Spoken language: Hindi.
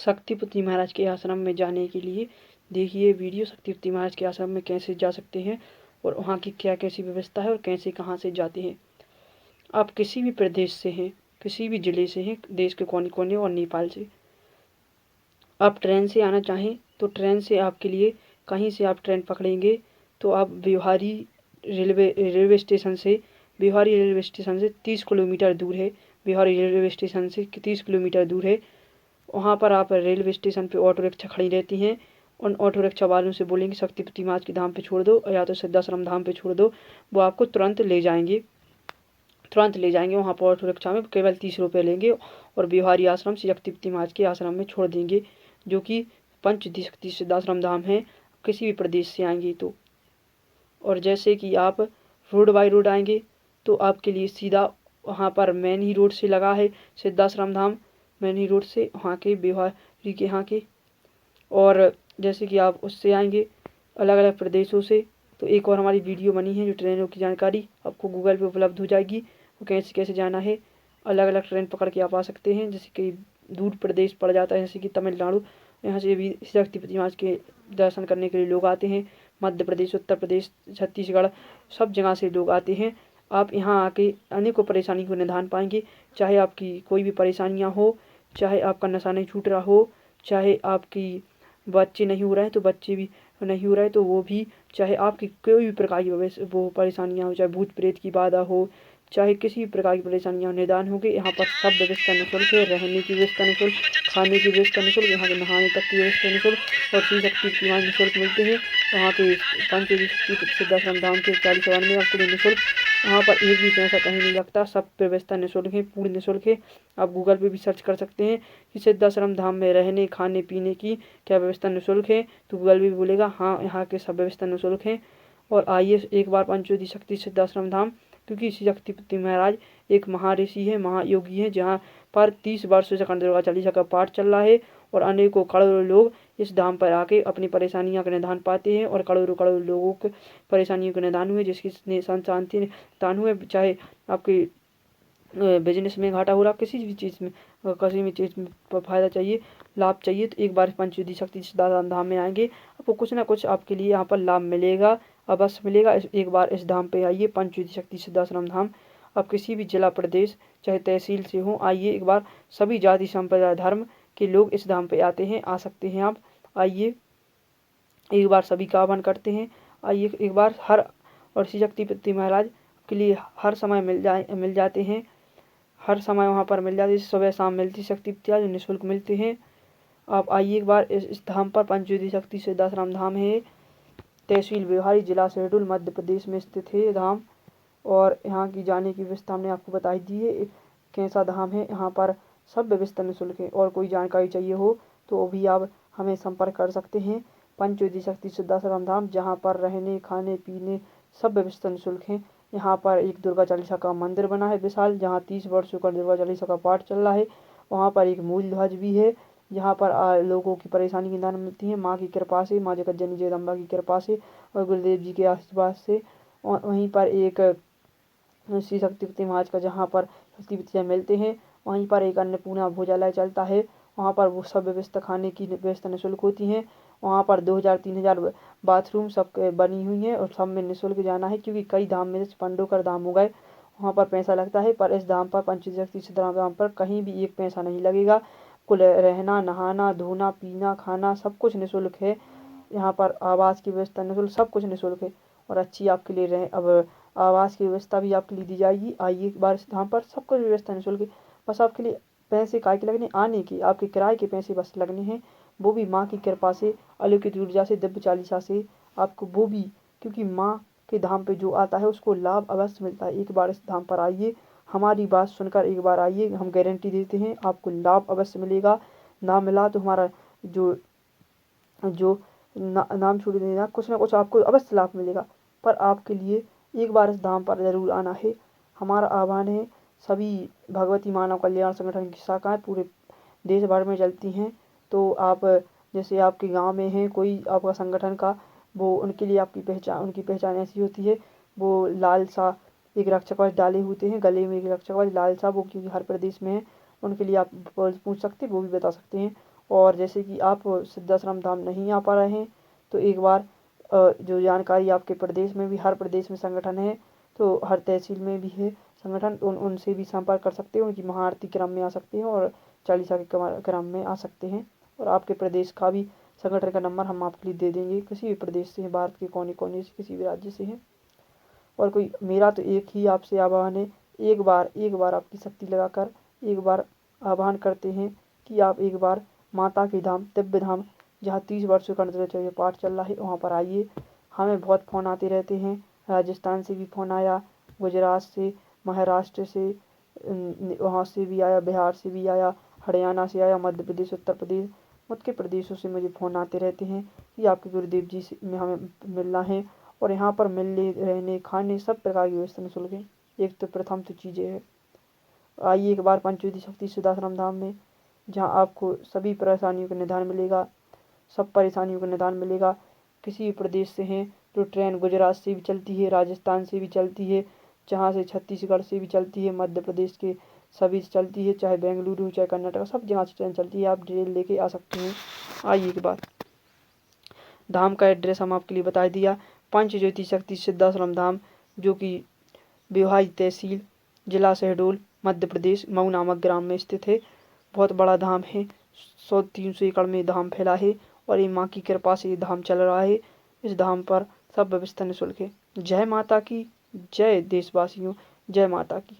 शक्तिपति महाराज के आश्रम में जाने के लिए देखिए वीडियो। शक्तिपति महाराज के आश्रम में कैसे जा सकते हैं और वहाँ की क्या कैसी व्यवस्था है और कैसे कहाँ से जाते हैं। आप किसी भी प्रदेश से हैं, किसी भी ज़िले से हैं, देश के कोने कोने और नेपाल से आप ट्रेन से आना चाहें तो ट्रेन से आपके लिए कहीं से आप ट्रेन पकड़ेंगे तो आप बिहारी रेलवे स्टेशन से 30 किलोमीटर दूर है। बिहारी रेलवे स्टेशन से 30 किलोमीटर दूर है। वहाँ पर आप रेलवे स्टेशन पे ऑटो रिक्शा खड़ी रहती हैं। उन ऑटो रिक्शा वालों से बोलेंगे शक्तिपति महाराज के धाम पे छोड़ दो या तो सिद्धाश्रम धाम पे छोड़ दो, वो आपको तुरंत ले जाएंगे। वहाँ पर ऑटो रिक्शा में केवल 30 रुपये लेंगे और बिहारी आश्रम से शक्तिपति महाराज के आश्रम में छोड़ देंगे, जो कि पंचशक्ति सिद्धाश्रम धाम है। किसी भी प्रदेश से आएंगे तो, और जैसे कि आप रोड बाई रोड आएंगे तो आपके लिए सीधा वहाँ पर मेन ही रोड से लगा है सिद्धाश्रम धाम, मेन ही रोड से वहाँ के बिहारी के यहाँ के। और जैसे कि आप उससे आएंगे अलग अलग प्रदेशों से तो एक और हमारी वीडियो बनी है जो ट्रेनों की जानकारी आपको गूगल पे उपलब्ध हो जाएगी, वो कैसे कैसे जाना है। अलग अलग ट्रेन पकड़ के आप आ सकते हैं। जैसे कि दूर प्रदेश पड़ जाता है जैसे कि तमिलनाडु, यहाँ से भी शक्तिपति महाराज के दर्शन करने के लिए लोग आते हैं। मध्य प्रदेश, उत्तर प्रदेश, छत्तीसगढ़, सब जगह से लोग आते हैं। आप यहाँ आके अनेकों परेशानी को निदान पाएंगे। चाहे आपकी कोई भी परेशानियाँ हो, चाहे आपका नशा नहीं छूट रहा हो, चाहे आपकी बच्चे नहीं हो रहे हैं तो बच्चे भी नहीं हो रहे तो वो भी, चाहे आपकी कोई भी प्रकार की वो परेशानियाँ हो, चाहे भूत प्रेत की बाधा हो, चाहे किसी भी प्रकार की परेशानियाँ निदान होगी। यहाँ पर सब व्यवस्था निःशुल्क है। रहने की व्यवस्था निःशुल्क, खाने की व्यवस्था निःशुल्क, यहाँ के नहाने तक की व्यवस्था निःशुल्क और श्री शक्ति महाराज निःशुल्क मिलते हैं। वहाँ के पंचशक्ति सिद्धाश्रम धाम के 40 में आपके लिए निःशुल्क, वहाँ पर एक भी पैसा कहीं नहीं लगता। सब व्यवस्था निःशुल्क है, पूर्ण निःशुल्क है। आप गूगल पे भी सर्च कर सकते हैं कि सिद्धाश्रम धाम में रहने खाने पीने की क्या व्यवस्था निःशुल्क है, तो गूगल भी बोलेगा हाँ यहाँ के सब व्यवस्था निःशुल्क है। और आइए एक बार पंचोदी शक्ति सिद्धाश्रम धाम, क्योंकि शक्तिपति महाराज एक महाऋषि है, महायोगी है, जहाँ पर 30 वर्षों से दुर्गा चालीसा का पाठ चल रहा है और अनेकों करोड़ों लोग इस धाम पर आके अपनी परेशानियों का निदान पाते हैं और करोड़ों लोगों के परेशानियों के निदान हुए, जिसकी शांति निदान हुए। चाहे आपके बिजनेस में घाटा हो रहा, किसी भी चीज़ में फायदा चाहिए, लाभ चाहिए, तो एक बार पंचवटी शक्ति सिद्धाश्रम धाम में आएंगे, आपको कुछ ना कुछ आपके लिए यहाँ पर लाभ मिलेगा, अवश्य मिलेगा। एक बार इस धाम पे आइए, पंचवटी शक्ति सिद्धाश्रम धाम। आप किसी भी जिला प्रदेश चाहे तहसील से हो, आइए एक बार। सभी जाति संप्रदाय धर्म के लोग इस धाम पे आते हैं, आ सकते हैं। आप आइए एक बार, सभी का आह्वान करते हैं। आइए एक बार। और श्री शक्तिपति महाराज के लिए हर समय मिल जाते हैं, हर समय वहाँ पर मिल जाते हैं। सुबह शाम मिलती शक्तिपति जो निःशुल्क मिलते हैं। आप आइए एक बार इस धाम पर। पंचवटी शक्ति सिद्धाश्रम धाम है, तहसील बिहारी, जिला शहडोल, मध्य प्रदेश में स्थित है धाम। और यहाँ की जाने की व्यवस्था हमने आपको बताई दी है, कैसा धाम है। यहाँ पर सब व्यवस्था निःशुल्क है और कोई जानकारी चाहिए हो तो भी आप हमें संपर्क कर सकते हैं। पंचवटी शक्ति सिद्धाश्रम धाम, जहाँ पर रहने खाने पीने सब व्यवस्था निःशुल्क है। यहाँ पर एक दुर्गा चालीसा का मंदिर बना है विशाल, जहाँ 30 वर्षों का दुर्गा चालीसा का पाठ चल रहा है। वहाँ पर एक मूल ध्वज भी है, जहाँ पर लोगों की परेशानी की निदान मिलती है माँ की कृपा से, माँ जगज्जननी जगदम्बा की कृपा से और गुरुदेव जी के आशीर्वाद से। और वहीं पर एक श्री शक्तिपति महाराज का, जहाँ पर शक्तिपति मिलते हैं, वहीं पर एक अन्नपूर्णा भोजनालय चलता है। वहाँ पर वो सब व्यवस्था, खाने की व्यवस्था निःशुल्क होती है। वहाँ पर 2000-3000 बाथरूम सब बनी हुई हैं और सब में निःशुल्क जाना है, क्योंकि कई धाम में पंडोकर धाम हो गए, वहाँ पर पैसा लगता है, पर इस धाम पर पंचवटी शक्ति सिद्धाश्रम धाम पर कहीं भी एक पैसा नहीं लगेगा। कुल रहना, नहाना, धोना, पीना, खाना सब कुछ निःशुल्क है। यहाँ पर आवास की व्यवस्था निःशुल्क, सब कुछ निःशुल्क है और अच्छी आपके लिए रहे अब आवास की व्यवस्था भी आपके लिए दी जाएगी। आइए एक बार इस धाम पर, सब कुछ व्यवस्था निःशुल्क है। बस आपके लिए पैसे काय के लगने, आने के, आपके किराए के पैसे बस लगने हैं, वो भी माँ की कृपा से, अलौकिक ऊर्जा से, दिव्य चालीसा से आपको वो भी, क्योंकि माँ के धाम पे जो आता है उसको लाभ अवश्य मिलता है। एक बार इस धाम पर आइए, हमारी बात सुनकर एक बार आइए, हम गारंटी देते हैं आपको लाभ अवश्य मिलेगा। ना मिला तो हमारा जो नाम छूट देना, कुछ ना कुछ आपको अवश्य लाभ मिलेगा। पर आपके लिए एक बार इस धाम पर ज़रूर आना है, हमारा आह्वान है। सभी भगवती मानव कल्याण संगठन की शाखाएँ पूरे देश भर में चलती हैं, तो आप जैसे आपके गांव में है कोई आपका संगठन का, वो उनके लिए उनकी पहचान ऐसी होती है, वो लाल सा एक रक्षा कवच डाले होते हैं, गले में एक रक्षा कवच लाल सा, वो क्योंकि हर प्रदेश में है, उनके लिए आप पूछ सकते, वो भी बता सकते हैं। और जैसे कि आप सिद्धाश्रम धाम नहीं आ पा रहे हैं तो एक बार जो जानकारी आपके प्रदेश में भी, हर प्रदेश में संगठन है, तो हर तहसील में भी है संगठन, उनसे भी संपर्क कर सकते हैं, उनकी महाआरती क्रम में आ सकते हैं और चालीसा के क्रम में आ सकते हैं। और आपके प्रदेश का भी संगठन का नंबर हम आपके लिए दे देंगे, किसी भी प्रदेश से हैं, भारत के कोने कोने से, किसी भी राज्य से हैं। और कोई मेरा तो एक ही आपसे आह्वान है, एक बार आपकी शक्ति लगाकर एक बार आह्वान करते हैं कि आप एक बार माता के धाम, दिव्य धाम, जहाँ 30 वर्षों का नृत्य पाठ चल रहा है, वहाँ पर आइए। हमें बहुत फ़ोन आते रहते हैं, राजस्थान से भी फ़ोन आया, गुजरात से, महाराष्ट्र से, वहाँ से भी आया, बिहार से भी आया, हरियाणा से आया, मध्य प्रदेश, उत्तर प्रदेश, मुख्य प्रदेशों से मुझे फ़ोन आते रहते हैं कि आपके गुरुदेव जी से में हमें मिलना है। और यहाँ पर मिलने, रहने, खाने सब प्रकार की व्यवस्था निःशुल्क है। एक तो प्रथम तो चीज़ें है, आइए एक बार पंचवटी शक्ति सिद्धाश्रम धाम में, जहाँ आपको सभी परेशानियों का निदान मिलेगा, सब परेशानियों का निदान मिलेगा। किसी भी प्रदेश से हैं तो ट्रेन गुजरात से भी चलती है, राजस्थान से भी चलती है, जहाँ से छत्तीसगढ़ से भी चलती है, मध्य प्रदेश के सभी से चलती है, चाहे बेंगलुरु चाहे कर्नाटक, सब जगह से ट्रेन चलती है, आप ट्रेन लेके आ सकते हैं। आइए एक बार। धाम का एड्रेस हम आपके लिए बता दिया, पंचज्योति शक्ति सिद्धाश्रम धाम, जो कि बिहाई तहसील, जिला शहडोल, मध्य प्रदेश, मऊ नामक ग्राम में स्थित है। बहुत बड़ा धाम है, 100-300 एकड़ में धाम फैला है और ये माँ की कृपा से ये धाम चल रहा है। इस धाम पर सब व्यवस्था निःशुल्क है। जय माता की, जय देशवासियों, जय माता की।